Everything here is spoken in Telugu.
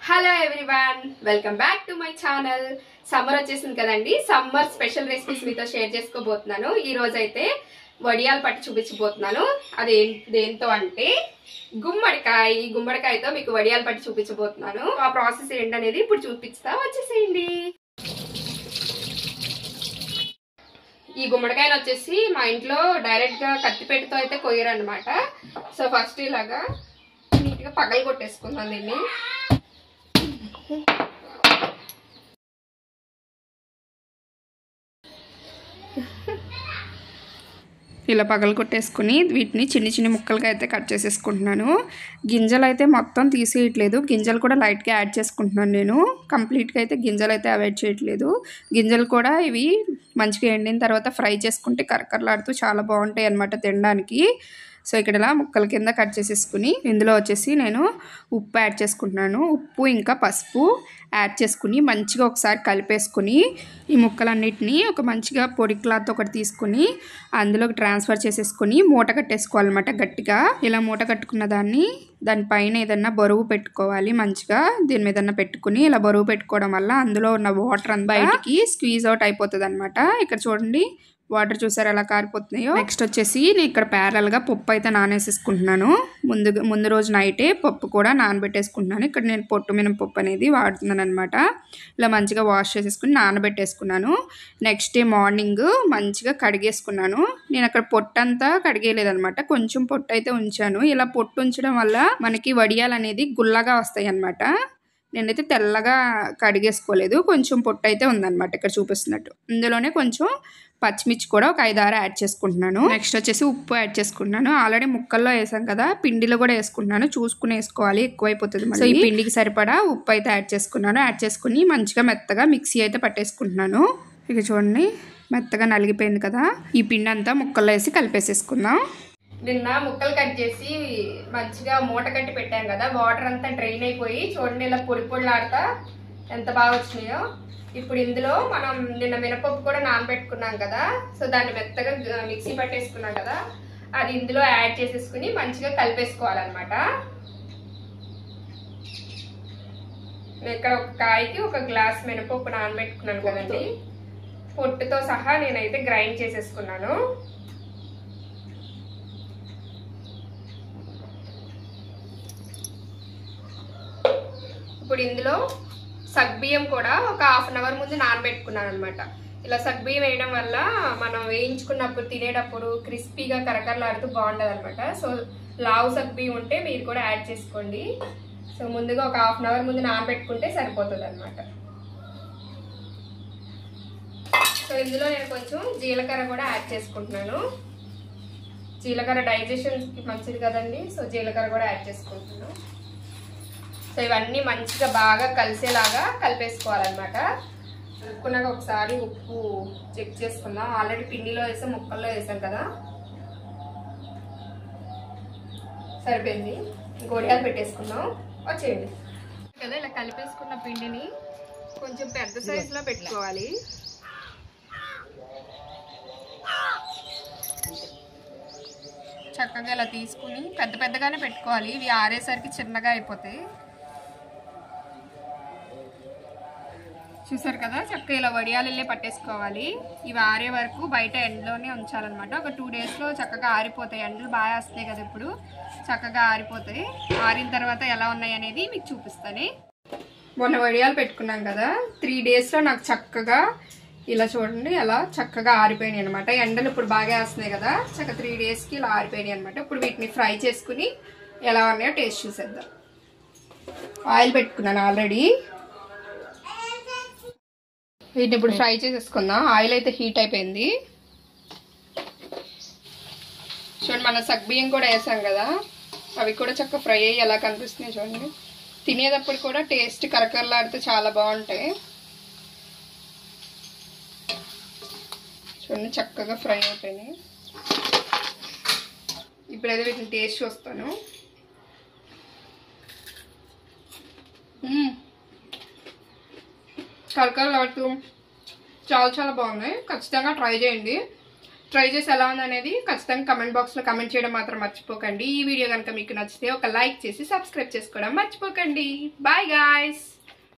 Hello everyone, welcome back to my channel. Summer వచ్చేసింది కదండి. సమ్మర్ స్పెషల్ రెసిపీస్ మీతో షేర్ చేసుకోబోతున్నాను. ఈ రోజు అయితే వడియాలు పట్టి చూపించబోతున్నాను. అది దేంతో అంటే గుమ్మడికాయ. ఈ గుమ్మడికాయతో మీకు వడియాలు పట్టి చూపించబోతున్నాను. ఆ ప్రాసెస్ ఏంటనేది ఇప్పుడు చూపిస్తా, వచ్చేసేయండి. ఈ గుమ్మడికాయలు వచ్చేసి మా ఇంట్లో డైరెక్ట్ గా కత్తిపెట్టుతో అయితే కొయ్యరన్నమాట. సో ఫస్ట్ ఇలాగా నీట్ గా పగలు కొట్టేసుకుందాం దీన్ని. ఇలా పగలు కొట్టేసుకుని వీటిని చిన్న చిన్న ముక్కలుగా అయితే కట్ చేసేసుకుంటున్నాను. గింజలు అయితే మొత్తం తీసేయట్లేదు, గింజలు కూడా లైట్గా యాడ్ చేసుకుంటున్నాను. నేను కంప్లీట్గా అయితే గింజలు అయితే అవాయిడ్ చేయట్లేదు. గింజలు కూడా ఇవి మంచిగా ఎండిన తర్వాత ఫ్రై చేసుకుంటే కరకరలాడుతూ చాలా బాగుంటాయి అన్నమాట తినడానికి. సో ఇక్కడ ఇలా ముక్కల కింద కట్ చేసేసుకుని ఇందులో వచ్చేసి నేను ఉప్పు యాడ్ చేసుకుంటున్నాను. ఉప్పు ఇంకా పసుపు యాడ్ చేసుకుని మంచిగా ఒకసారి కలిపేసుకుని ఈ ముక్కలన్నిటిని ఒక మంచిగా పొడి క్లాత్ ఒకటి తీసుకుని అందులోకి ట్రాన్స్ఫర్ చేసేసుకుని మూట కట్టేసుకోవాలన్నమాట. గట్టిగా ఇలా మూట కట్టుకున్న దానిపైన ఏదన్నా బరువు పెట్టుకోవాలి. మంచిగా దీని మీద పెట్టుకుని ఇలా బరువు పెట్టుకోవడం వల్ల అందులో ఉన్న వాటర్ అంతా బయటికి స్క్వీజ్ అవుట్ అయిపోతుంది అనమాట. ఇక్కడ చూడండి, వాటర్ చూసారు ఎలా కారిపోతున్నాయో. నెక్స్ట్ వచ్చేసి నేను ఇక్కడ ప్యారల్గా పప్పు అయితే నానేసేసుకుంటున్నాను. ముందు రోజు నైటే పప్పు కూడా నానబెట్టేసుకుంటున్నాను. ఇక్కడ నేను పొట్టు మినపప్పు అనేది వాడుతున్నాను అనమాట. ఇలా మంచిగా వాష్ చేసేసుకుని నానబెట్టేసుకున్నాను. నెక్స్ట్ డే మార్నింగ్ మంచిగా కడిగేసుకున్నాను. నేను అక్కడ పొట్టు అంతా కడిగేయలేదనమాట, కొంచెం పొట్టు అయితే ఉంచాను. ఇలా పొట్టు ఉంచడం వల్ల మనకి వడియాలు అనేది గుల్లగా వస్తాయి అన్నమాట. నేనైతే తెల్లగా కడిగేసుకోలేదు, కొంచెం పొట్టు అయితే ఉందన్నమాట ఇక్కడ చూపిస్తున్నట్టు. ఇందులోనే కొంచెం పచ్చిమిర్చి కూడా ఒక 5-6 యాడ్ చేసుకుంటున్నాను. నెక్స్ట్ వచ్చేసి ఉప్పు యాడ్ చేసుకుంటున్నాను. ఆల్రెడీ ముక్కల్లో వేసాం కదా, పిండిలో కూడా వేసుకుంటున్నాను. చూసుకుని వేసుకోవాలి, ఎక్కువైపోతుంది. సో ఈ పిండికి సరిపడా ఉప్పు అయితే యాడ్ చేసుకున్నాను. యాడ్ చేసుకుని మంచిగా మెత్తగా మిక్సీ అయితే పట్టేసుకుంటున్నాను. ఇక చూడండి, మెత్తగా నలిగిపోయింది కదా. ఈ పిండి అంతా ముక్కల్లో వేసి కలిపేసేసుకుందాం. నిన్న ముక్కలు కట్ చేసి మంచిగా మూట కట్టి పెట్టాం కదా, వాటర్ అంతా డ్రైన్ అయిపోయి చూడండి ఇలా పొడి పొడిలాడుతా ఎంత బాగా వచ్చినాయో. ఇప్పుడు ఇందులో మనం నిన్న మినపప్పు కూడా నానబెట్టుకున్నాం కదా, సో దాన్ని మెత్తగా మిక్సీ పట్టేసుకున్నాం కదా, అది ఇందులో యాడ్ చేసేసుకుని మంచిగా కలిపేసుకోవాలన్నమాట. ఇక్కడ ఒక కాయకి 1 గ్లాస్ మినపప్పు నానబెట్టుకున్నాను కదండి, పొట్టుతో సహా నేనైతే గ్రైండ్ చేసేసుకున్నాను. ఇప్పుడు ఇందులో సగ్బియ్యం కూడా ఒక 1/2 అవర్ ముందు నానబెట్టుకున్నాను అనమాట. ఇలా సగ్బియ్యం వేయడం వల్ల మనం వేయించుకున్నప్పుడు తినేటప్పుడు క్రిస్పీగా కరకరలాడుతూ బాగుంటుంది అనమాట. సో లావు సగ్బియ్యం ఉంటే మీరు కూడా యాడ్ చేసుకోండి. సో ముందుగా ఒక 1/2 అవర్ ముందు నానబెట్టుకుంటే సరిపోతుంది అనమాట. సో ఇందులో నేను కొంచెం జీలకర్ర కూడా యాడ్ చేసుకుంటున్నాను. జీలకర్ర డైజెషన్కి మంచిది కదండి, సో జీలకర్ర కూడా యాడ్ చేసుకుంటున్నాను. సో ఇవన్నీ మంచిగా బాగా కలిసేలాగా కలిపేసుకోవాలన్నమాట. కలుపుకున్నాక ఒకసారి ఉప్పు చెక్ చేసుకుందాం. ఆల్రెడీ పిండిలో వేసాం, ముక్కల్లో వేసాం కదా, సరిపోయింది. గోడియాలు పెట్టేసుకుందాం, వచ్చేయండి కదా. ఇలా కలిపేసుకున్న పిండిని కొంచెం పెద్ద సైజులో పెట్టుకోవాలి. చక్కగా ఇలా తీసుకుని పెద్దగానే పెట్టుకోవాలి. ఇవి ఆరేసరికి చిన్నగా అయిపోతాయి. చూసారు కదా, చక్కగా ఇలా వడియాలే పట్టేసుకోవాలి. ఇవి ఆరే వరకు బయట ఎండలోనే ఉంచాలన్నమాట. ఒక 2 డేస్లో చక్కగా ఆరిపోతాయి. ఎండలు బాగా వస్తాయి కదా, ఇప్పుడు చక్కగా ఆరిపోతాయి. ఆరిన తర్వాత ఎలా ఉన్నాయి అనేది మీకు చూపిస్తాను. మొన్న వడియాలు పెట్టుకున్నాం కదా, 3 డేస్లో నాకు చక్కగా ఇలా చూడండి ఎలా చక్కగా ఆరిపోయినాయి అనమాట. ఎండలు ఇప్పుడు బాగా వేస్తున్నాయి కదా, చక్కగా 3 డేస్కి ఇలా ఆరిపోయినాయి అనమాట. ఇప్పుడు వీటిని ఫ్రై చేసుకుని ఎలా ఉన్నాయో టేస్ట్ చూసేద్దాం. ఆయిల్ పెట్టుకున్నాను ఆల్రెడీ, వీటిని ఇప్పుడు ఫ్రై చేసేసుకుందాం. ఆయిల్ అయితే హీట్ అయిపోయింది. చూడండి, మన సగ్బియ్యం కూడా వేసాం కదా, అవి కూడా చక్కగా ఫ్రై అయ్యి ఎలా కనిపిస్తున్నాయి చూడండి. తినేటప్పుడు కూడా టేస్ట్ కరకరలాడితే చాలా బాగుంటాయి. చూడండి చక్కగా ఫ్రై అయిపోయినాయి. ఇప్పుడైతే వీటిని టేస్ట్ చూస్తాను. కరకరలాడుతూ చాలా బాగున్నాయి. ఖచ్చితంగా ట్రై చేయండి. ట్రై చేసి ఎలా ఉందనేది ఖచ్చితంగా కమెంట్ బాక్స్లో కమెంట్ చేయడం మాత్రం మర్చిపోకండి. ఈ వీడియో కనుక మీకు నచ్చితే ఒక లైక్ చేసి సబ్స్క్రైబ్ చేసుకోవడం మర్చిపోకండి. Bye guys.